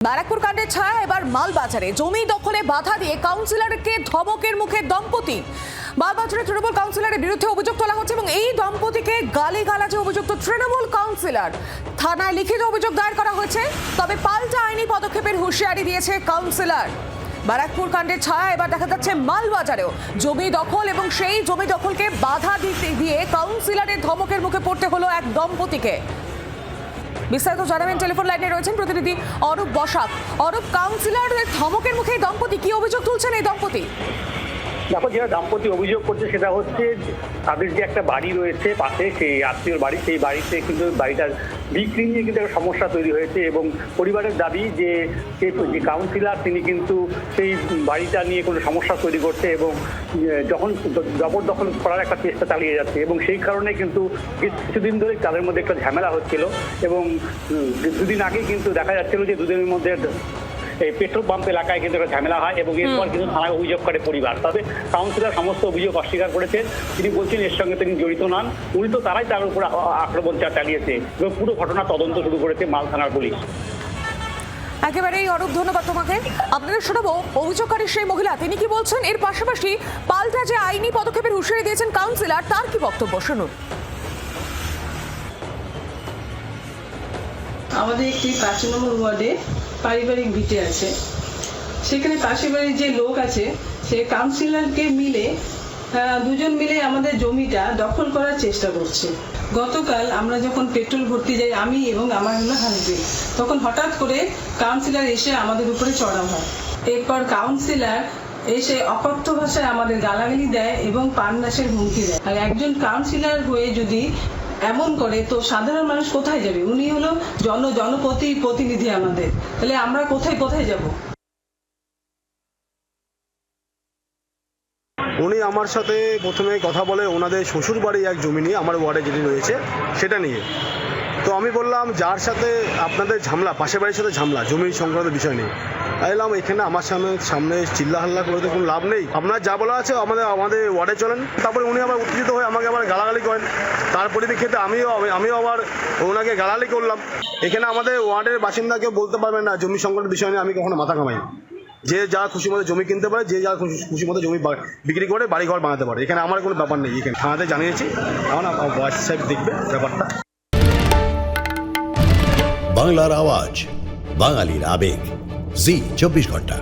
ব্যারাকপুর কাণ্ডের ছায়া এবার মালবাজারে জমি দখলে বাধা দিয়ে কাউন্সিলরকে ধমকের মুখে দম্পতি। মালবাজারে তৃণমূল কাউন্সিলরের বিরুদ্ধে অভিযোগ তোলা হচ্ছে এবং এই দম্পতিকে গালিগালাজে অভিযুক্ত তৃণমূল কাউন্সিলর। থানায় লিখিত অভিযোগ দায়ের করা হয়েছে, তবে পাল্টা আইনি পদক্ষেপের হুঁশিয়ারি দিয়েছে কাউন্সিলর। ব্যারাকপুর কাণ্ডের ছায়া এবার দেখা যাচ্ছে মালবাজারেও জমি দখল এবং সেই জমি দখলকে বাধা দিতে দিয়ে কাউন্সিলরের ধমকের মুখে পড়তে হলো এক দম্পতিকে। বিস্তারিত জানাবেন, টেলিফোন লাইনে রয়েছেন প্রতিনিধি অরূপ বসাক। অরূপ, কাউন্সিলরের ধমকের মুখে এই দম্পতি কি অভিযোগ তুলছেন এই দম্পতি? দেখো, যারা দাম্পত্য অভিযোগ করছে সেটা হচ্ছে তাদের যে একটা বাড়ি রয়েছে পাশে, সেই আত্মীয়র বাড়ি, সেই বাড়িতে কিন্তু বাড়িটার বিক্রি নিয়ে কিন্তু একটা সমস্যা তৈরি হয়েছে এবং পরিবারের দাবি যে কাউন্সিলর তিনি কিন্তু সেই বাড়িটা নিয়ে কোনো সমস্যা তৈরি করছে এবং যখন জবরদখল করার একটা চেষ্টা চালিয়ে যাচ্ছে এবং সেই কারণে কিন্তু কিছুদিন ধরে তাদের মধ্যে একটা ঝামেলা হচ্ছিল এবং দুদিন আগেই কিন্তু দেখা যাচ্ছিল যে দুদিনের মধ্যে এই পেট্রোল পাম্প এলাকায় কিন্তু একটা ঝামেলা হয় এবং এরপর কিন্তু থানায় অভিযোগ করে পরিবার। তবে কাউন্সিলর সমস্ত অভিযোগ অস্বীকার করেছেন। তিনি বলছেন এর সঙ্গে তিনি জড়িত নন, উল্টো তারাই তার উপর আক্রমণ চালিয়েছে এবং পুরো ঘটনা তদন্ত শুরু করেছে মাল থানার পুলিশ। একেবারেই অরূপ, ধন্যবাদ তোমাকে। আপনাদের শোনাবো অভিযোগকারী সেই মহিলা তিনি কি বলছেন, এর পাশাপাশি পাল্টা যে আইনি পদক্ষেপের হুঁশিয়ারি দিয়েছেন কাউন্সিলর তার কি বক্তব্য, শুনুন। আমাদের একটি 5 নম্বর ওয়ার্ডে পারিবারিক ভিটে আছে, সেখানে পাশের বাড়ির যে লোক আছে সে কাউন্সিলরকে মিলে দুজন মিলে আমাদের জমিটা দখল করার চেষ্টা করছে। গতকাল আমরা যখন পেট্রোল ভর্তি যাই আমি এবং আমার হাজবেন্ড, তখন হঠাৎ করে কাউন্সিলর এসে আমাদের উপরে চড়া হয়। এরপর কাউন্সিলর এসে অকথ্য ভাষায় আমাদের গালাগালি দেয় এবং প্রাণনাশের হুমকি দেয়। আর একজন কাউন্সিলর হয়ে যদি এমন করে তো সাধারণ মানুষ কোথায় যাবে? উনি হলো জনপ্রতিনিধি আমাদের, তাহলে আমরা কোথায় যাব? উনি আমার সাথে প্রথমে কথা বলে ওনাদের শ্বশুর বাড়ি এক জমি নিয়ে, আমার ওয়ার্ডে যেটি রয়েছে সেটা নিয়ে। তো আমি বললাম যার সাথে আপনাদের ঝামেলা, পাশের বাড়ির সাথে ঝামেলা জমি সংক্রান্ত বিষয় নিয়ে, এলাম এখানে আমার সামনে চিল্লাহাল্লা করে তো কোনো লাভ নেই, আপনার যা বলা আছে আমাদের ওয়ার্ডে চলেন। তারপরে উনি আবার উত্তেজিত হয়ে আমাকে আবার গালাগালি করেন। তার পরিপ্রেক্ষিতে আমিও আবার ওনাকে গালাগালি করলাম। এখানে আমাদের ওয়ার্ডের বাসিন্দা কেউ বলতে পারবেন না জমি সংক্রান্ত বিষয় নিয়ে আমি কখনো মাথা কামাই। যে যা খুশি মতো জমি কিনতে পারে, যে যা খুশি মতো জমি বিক্রি করে বাড়ি ঘর বানাতে পারে, এখানে আমার কোনো ব্যাপার নেই। এখানে থানাতে জানিয়েছি, এখন ওয়াইস সাহেব দেখবে ব্যাপারটা। বাংলার আওয়াজ, বাঙালির আবেগ, জি 24 ঘন্টা।